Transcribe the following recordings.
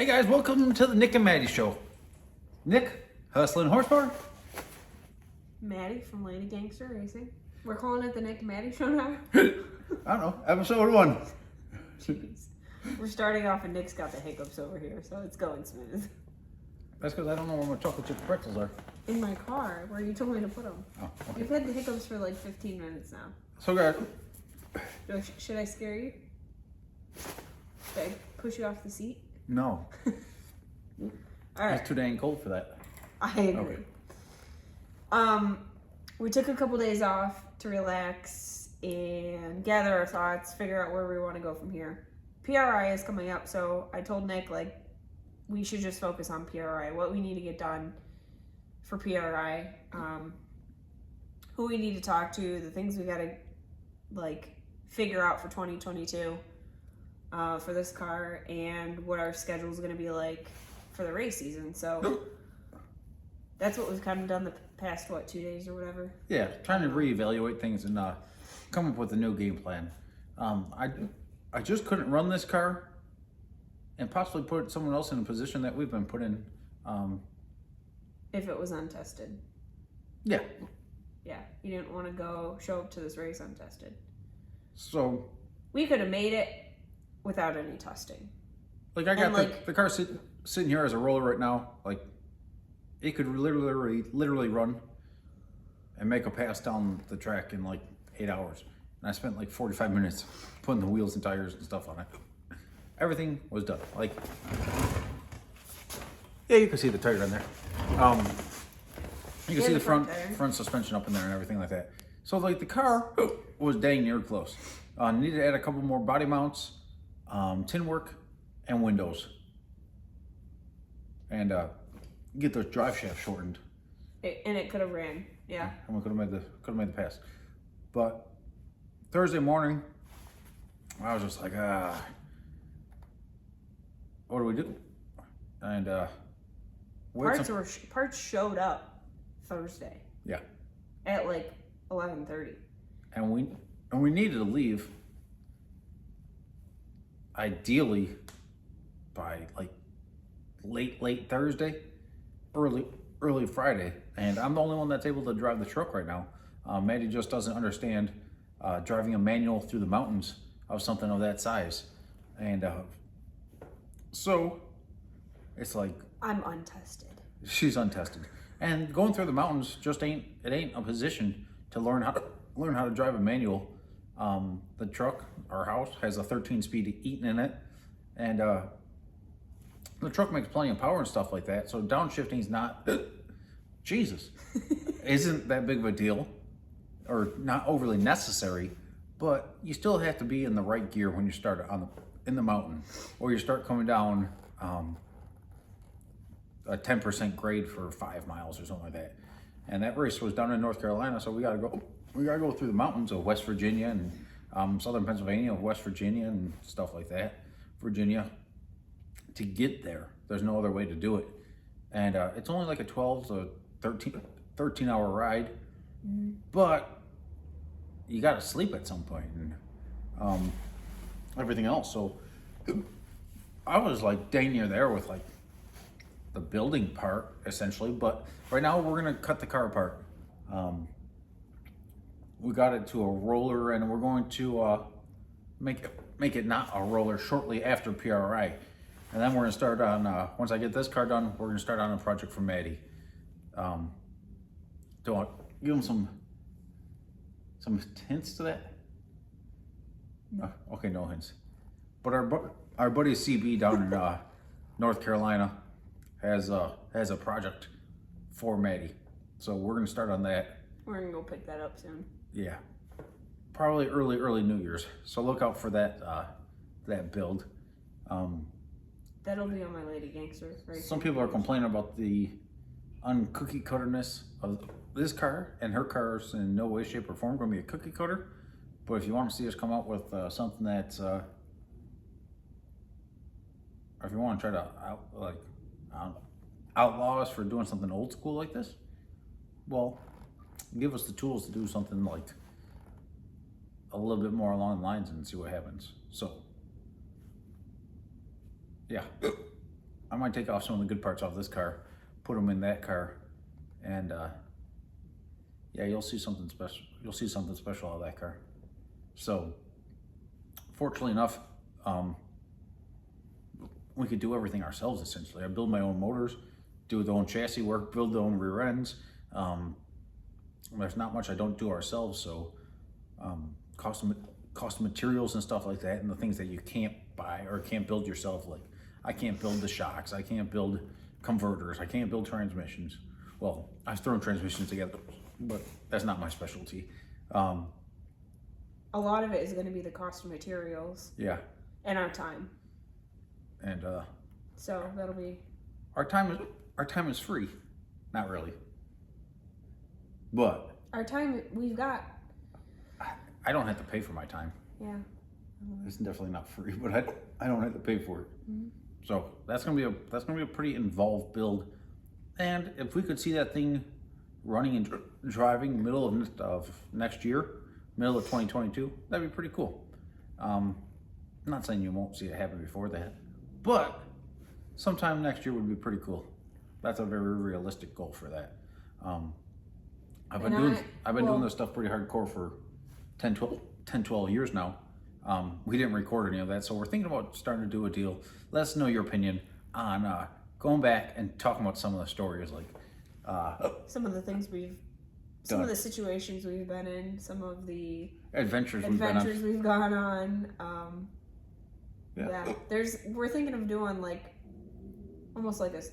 Hey guys, welcome to the Nick and Maddy show. Nick, Hustlin' Horsepower. Maddy from Lady Gangster Racing. We're calling it the Nick and Maddy show now. I don't know, episode 1. Jeez. We're starting off and Nick's got the hiccups over here, so it's going smooth. That's because I don't know where my chocolate chip pretzels are. In my car, where you told me to put them. Oh, okay. You've had the hiccups for like 15 minutes now. So guys, Should I scare you? Should I push you off the seat? no. All right. It's too dang cold for that. I agree. Okay. We took a couple days off to relax and gather our thoughts, figure out where we want to go from here. PRI is coming up, so I told Nick, we should just focus on PRI, what we need to get done for PRI, who we need to talk to, the things we got to, figure out for 2022 for this car, and what our schedule is going to be like for the race season. So that's what we've kind of done the past, 2 days or whatever. Yeah, trying to reevaluate things and come up with a new game plan. I just couldn't run this car and possibly put someone else in a position that we've been put in. If it was untested. Yeah. Yeah, you didn't want to show up to this race untested. So we could have made it without any testing. I got the car sitting here as a roller right now. It could literally run and make a pass down the track in 8 hours. And I spent 45 minutes putting the wheels and tires and stuff on it. Everything was done. Yeah, you can see the tire in there. You can see the front suspension up in there and everything like that. So the car was dang near close. Needed to add a couple more body mounts, tin work, and windows. And get the drive shaft shortened. And it could have ran, yeah. And we could have made the pass. But Thursday morning, I was just like, what do we do? And parts showed up Thursday. Yeah. At 11:30. And we needed to leave ideally by late Thursday, early Friday. And I'm the only one that's able to drive the truck right now. Maddy just doesn't understand driving a manual through the mountains of something of that size. And so it's I'm untested. she's untested. And going through the mountains just ain't a position to learn how to drive a manual. The truck, our house, has a 13-speed Eaton in it, and the truck makes plenty of power and stuff like that. So downshifting's not isn't that big of a deal, or not overly necessary. But you still have to be in the right gear when you start in the mountain, or you start coming down a 10% grade for 5 miles or something like that. And that race was down in North Carolina, so we gotta go through the mountains of West Virginia and southern Pennsylvania, West Virginia, and stuff like that. Virginia, to get there. There's no other way to do it. And it's only a 12 to 13 hour ride, but you gotta sleep at some point and everything else. So I was dang near there with the building part essentially, but right now we're gonna cut the car apart. We got it to a roller, and we're going to make it not a roller shortly after PRI, and then we're gonna start on once I get this car done, we're gonna start on a project for Maddy. Do I give them some hints to that? No. Okay, no hints. But our buddy CB down in North Carolina has a project for Maddy, so we're gonna start on that. We're gonna go pick that up soon. Yeah, probably early New Year's. So look out for that build. That'll be on my Lady Gangster. Some people are complaining about the uncookie cutterness of this car, and her car's in no way, shape, or form going to be a cookie cutter. But if you want to see us come out with something that's, or if you want to try to outlaw us for doing something old school like this, well, give us the tools to do something a little bit more along the lines and see what happens. So, yeah. I might take off some of the good parts off this car, put them in that car, and yeah, you'll see something special. You'll see something special out of that car. So, fortunately enough, we could do everything ourselves essentially. I build my own motors, do the own chassis work, build the own rear ends. There's not much I don't do ourselves, so cost of materials and stuff like that, and the things that you can't buy or can't build yourself, like I can't build the shocks, I can't build converters, I can't build transmissions. Well, I've thrown transmissions together, but that's not my specialty. A lot of it is going to be the cost of materials. Yeah. And our time. And so that'll be. Our time is free, not really. But our time we've got. I don't have to pay for my time. Yeah. It's definitely not free, but I don't have to pay for it. Mm-hmm. So that's gonna be a pretty involved build. And if we could see that thing running and driving middle of next year, middle of 2022, that'd be pretty cool. I'm not saying you won't see it happen before that, but sometime next year would be pretty cool. That's a very realistic goal for that. I've been doing this stuff pretty hardcore for 10, 12 years now. We didn't record any of that, so we're thinking about starting to do a deal. Let us know your opinion on going back and talking about some of the stories, like some of the things some of the situations we've been in, some of the adventures we've gone on. We're thinking of doing like almost like a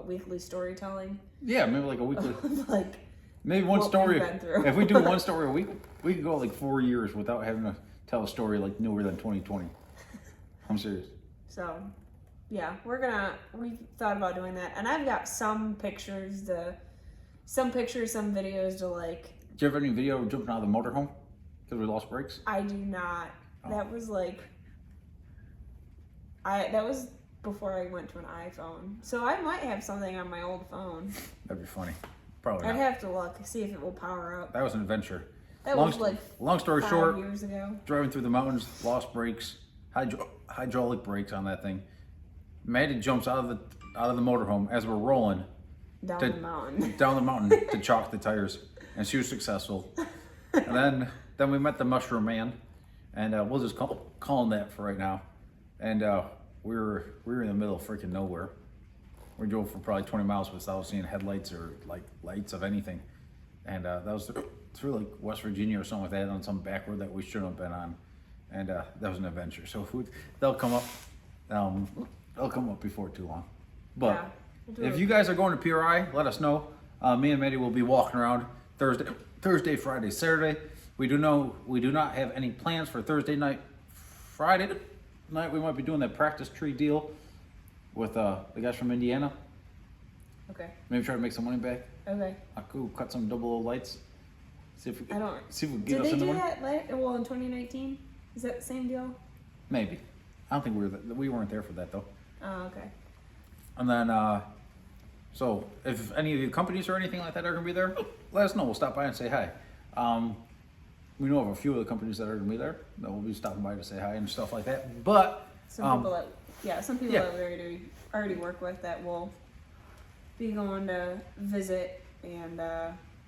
weekly storytelling. Yeah, maybe like a weekly like maybe one story. If we do one story a week, we could go like 4 years without having to tell a story like newer than 2020. I'm serious. So, yeah, we thought about doing that, and I've got some pictures, some videos to like. Do you have any video of jumping out of the motorhome because we lost brakes? I do not. Oh. That was like. That was before I went to an iPhone, so I might have something on my old phone. That'd be funny. Probably. I'd have to look, see if it will power up. That was an adventure. That was like long story short, 5 years ago. Driving through the mountains, lost brakes, hydraulic brakes on that thing. Maddy jumps out of the motorhome as we're rolling down the mountain to chalk the tires, and she was successful. And then we met the Mushroom Man, and we'll just call him that for right now. And we were in the middle of freaking nowhere. We drove for probably 20 miles without seeing headlights or like lights of anything, and that was through like West Virginia or something like that on some back road that we shouldn't have been on, and that was an adventure. So they'll come up before too long. But if you guys are going to PRI, let us know. Me and Maddy will be walking around Thursday, Friday, Saturday. We do not have any plans for Thursday night. Friday night we might be doing that practice tree deal with the guys from Indiana. Okay. Maybe try to make some money back. Okay. I'll go cut some double O lights. See if we can get us in the morning. Did they do that in 2019? Is that the same deal? Maybe. I don't think we weren't there for that though. Oh, okay. And then so if any of you companies or anything like that are gonna be there, let us know. We'll stop by and say hi. We know of a few of the companies that are gonna be there that will be stopping by to say hi and stuff like that. But some people that we already work with that will be going to visit and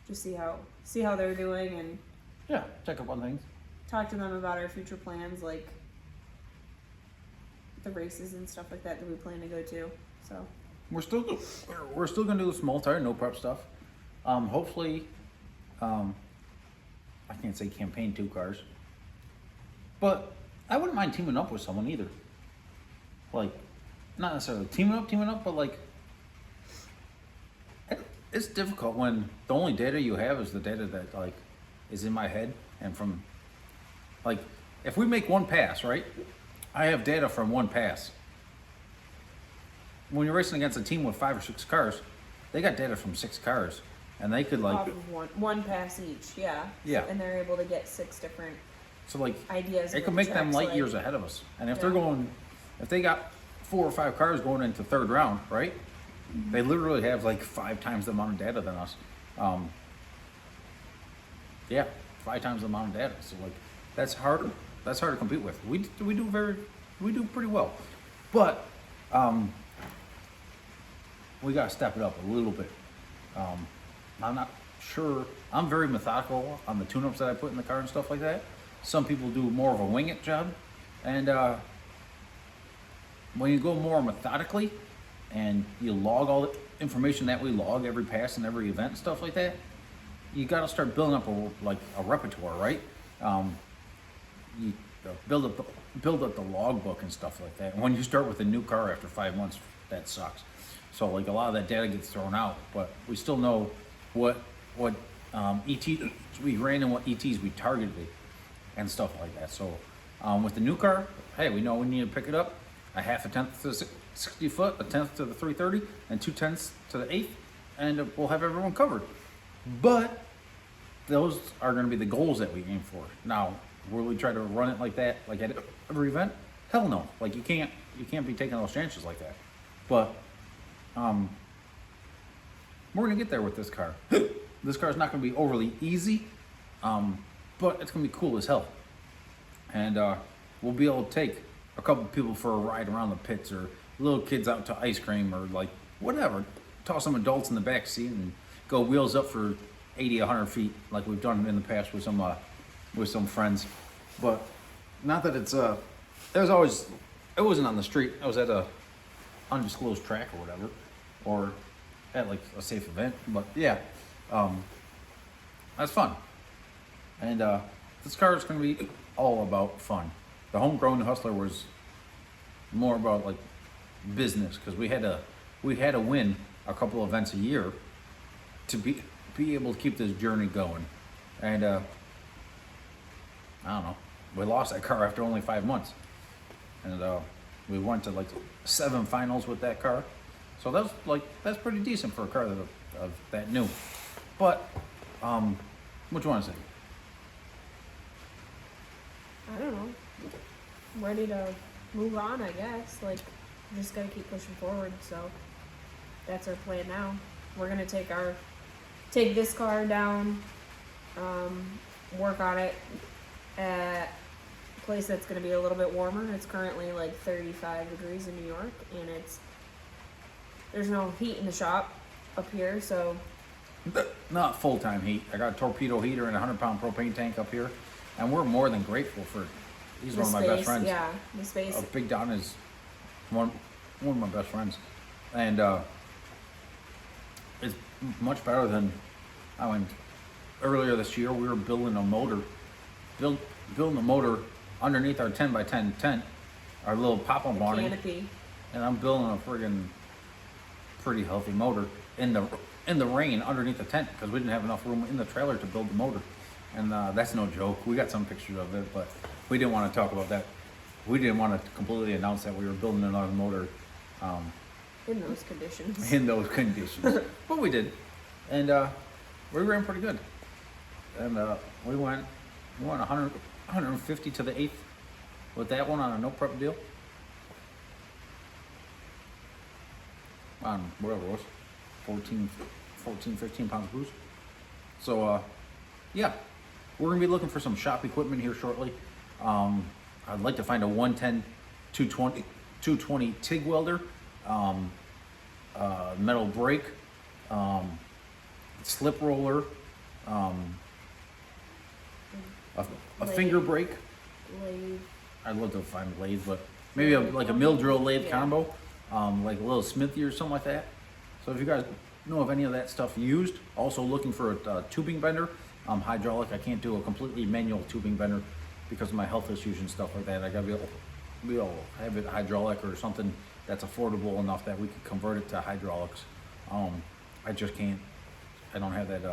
just see how they're doing and check up on things. Talk to them about our future plans, like the races and stuff like that we plan to go to. So we're still gonna do the small tire, no prep stuff. Hopefully, I can't say campaign 2 cars, but I wouldn't mind teaming up with someone either. Like, not necessarily teaming up, but like, it's difficult when the only data you have is the data that like is in my head and from, like, if we make one pass, right? I have data from one pass. When you're racing against a team with 5 or 6 cars, they got data from 6 cars, and they could like off of one pass each, yeah, and they're able to get 6 different ideas. It could make them light years ahead of us. And if if they got 4 or 5 cars going into 3rd round, right? Mm-hmm. They literally have like 5 times the amount of data than us. 5 times the amount of data. So like, that's hard to compete with. We do pretty well, but we got to step it up a little bit. I'm not sure. I'm very methodical on the tune-ups that I put in the car and stuff like that. Some people do more of a wing it job, and when you go more methodically and you log all the information that we log every pass and every event and stuff like that, you got to start building up a repertoire, right? You build up the logbook and stuff like that. And when you start with a new car after 5 months, that sucks. So like a lot of that data gets thrown out, but we still know what ETs we ran and what ETs we targeted and stuff like that. So with the new car, hey, we know we need to pick it up a half a tenth to the 60 foot, a tenth to the 330, and 2/10 to the 1/8, and we'll have everyone covered. But those are going to be the goals that we aim for. Now, will we try to run it like that, like at every event? Hell no. Like you can't be taking those chances like that. But we're gonna get there with this car. This car is not gonna be overly easy, but it's gonna be cool as hell. And we'll be able to take a couple people for a ride around the pits, or little kids out to ice cream, or like whatever. Toss some adults in the back seat and go wheels up for 80, 100 feet, like we've done in the past with some friends. But not that it's it wasn't on the street. I was at a undisclosed track or whatever, or at like a safe event. But yeah, that's fun. And this car is going to be all about fun. The homegrown Hustler was more about like business, because we had to win a couple events a year to be able to keep this journey going. And I don't know, we lost that car after only 5 months, and we went to like 7 finals with that car. So that's pretty decent for a car that new. But what do you want to say? I don't know. Ready to move on, I guess. Like, just gotta keep pushing forward. So that's our plan now. We're gonna take this car down, work on it at a place that's gonna be a little bit warmer. It's currently like 35 degrees in New York, and there's no heat in the shop up here, so. Not full-time heat. I got a torpedo heater and a 100-pound propane tank up here, and we're more than grateful for. He's one of my best friends. Yeah, the space. Big Don is one of my best friends, and it's much better than. I mean, earlier this year we were building a motor, building a motor underneath our 10x10 tent, our little pop-up awning, canopy, and I'm building a friggin' pretty healthy motor in the rain underneath the tent, because we didn't have enough room in the trailer to build the motor. And that's no joke. We got some pictures of it, but we didn't want to talk about that. We didn't want to completely announce that we were building another motor in those conditions. In those conditions, but we did, and we ran pretty good. And we went 150 to the 1/8 with that one on a no prep deal. On whatever it was, 14, 15 pounds boost. So yeah, we're gonna be looking for some shop equipment here shortly. I'd like to find a 110 220 TIG welder, metal brake, slip roller, a finger brake. Lathe. I'd love to find a lathe, but maybe like a mill drill lathe combo, like a little Smithy or something like that. So if you guys know of any of that stuff used, also looking for a tubing bender, hydraulic. I can't do a completely manual tubing bender because of my health issues and stuff like that. I gotta be able to have it hydraulic or something that's affordable enough that we could convert it to hydraulics. I just can't. I don't have that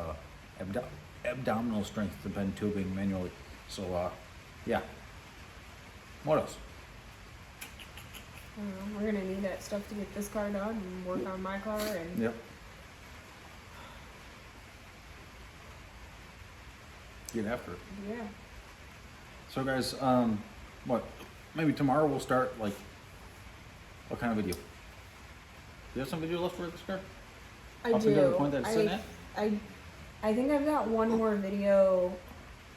abdominal strength to bend tubing manually. So yeah. What else? We're gonna need that stuff to get this car done and work on my car and. Yep. Get after it. Yeah. So guys, what? Maybe tomorrow we'll start like. What kind of video? Do you have some video left for this car? I do. Up and down the point that it's sitting at? I think I've got one more video,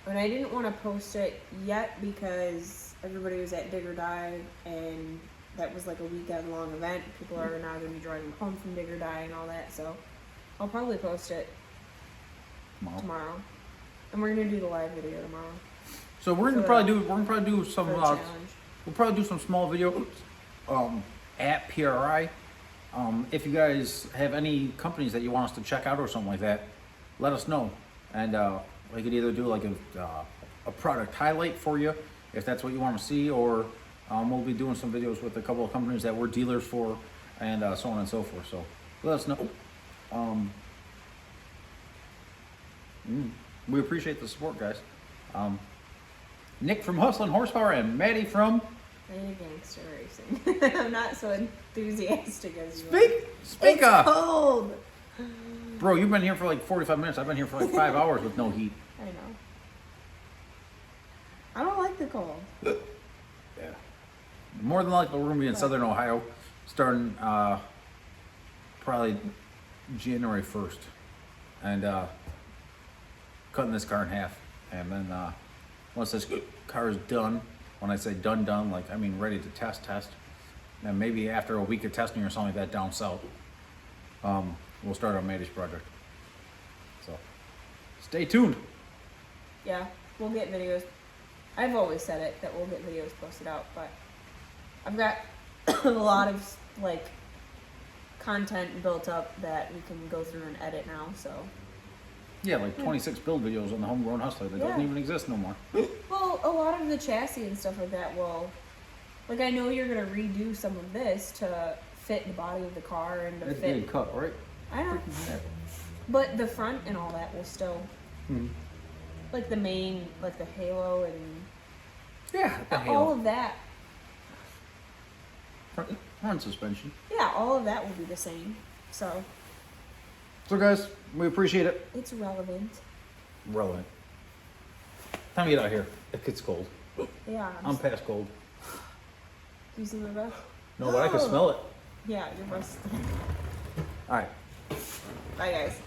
and I didn't want to post it yet because everybody was at Dig or Die, and that was like a weekend long event. People are now going to be driving home from Digger Die and all that. So I'll probably post it tomorrow. And we're going to do the live video tomorrow. So we're gonna probably do some challenge. we'll probably do some small videos at PRI. If you guys have any companies that you want us to check out or something like that, let us know, and we could either do like a product highlight for you if that's what you want to see, or we'll be doing some videos with a couple of companies that we're dealers for, and so on and so forth. So let us know. We appreciate the support, guys. Nick from Hustlin' Horsepower and Maddy from Lady Gangster Racing. I'm not so enthusiastic as you Speak it's up. cold. Bro, you've been here for like 45 minutes. I've been here for like 5 hours with no heat. I know. I don't like the cold. Yeah. More than likely, we're going to be in Southern Ohio starting probably January 1st. And cutting this car in half. And then once this car is done, when I say done, like I mean ready to test, and maybe after a week of testing or something like that down south, we'll start our Maddy's project. So stay tuned. Yeah, we'll get videos. I've always said it that we'll get videos posted out, but I've got a lot of like content built up that we can go through and edit now. So Yeah, like 26 build videos on the Homegrown Hustler that doesn't even exist no more. Well, a lot of the chassis and stuff like that will, like I know you're gonna redo some of this to fit the body of the car and to It's fit. being cut, right? I know, but the front and all that will still, like the main, like the halo and Yeah, the all halo. of that. Front suspension. Yeah, all of that will be the same. So So guys, we appreciate it. it's relevant. Relevant. Time to get out of here. It gets cold. Yeah. I'm past cold. Do you see my breath? No, but I can smell it. Yeah, your breath. All right. Bye, guys.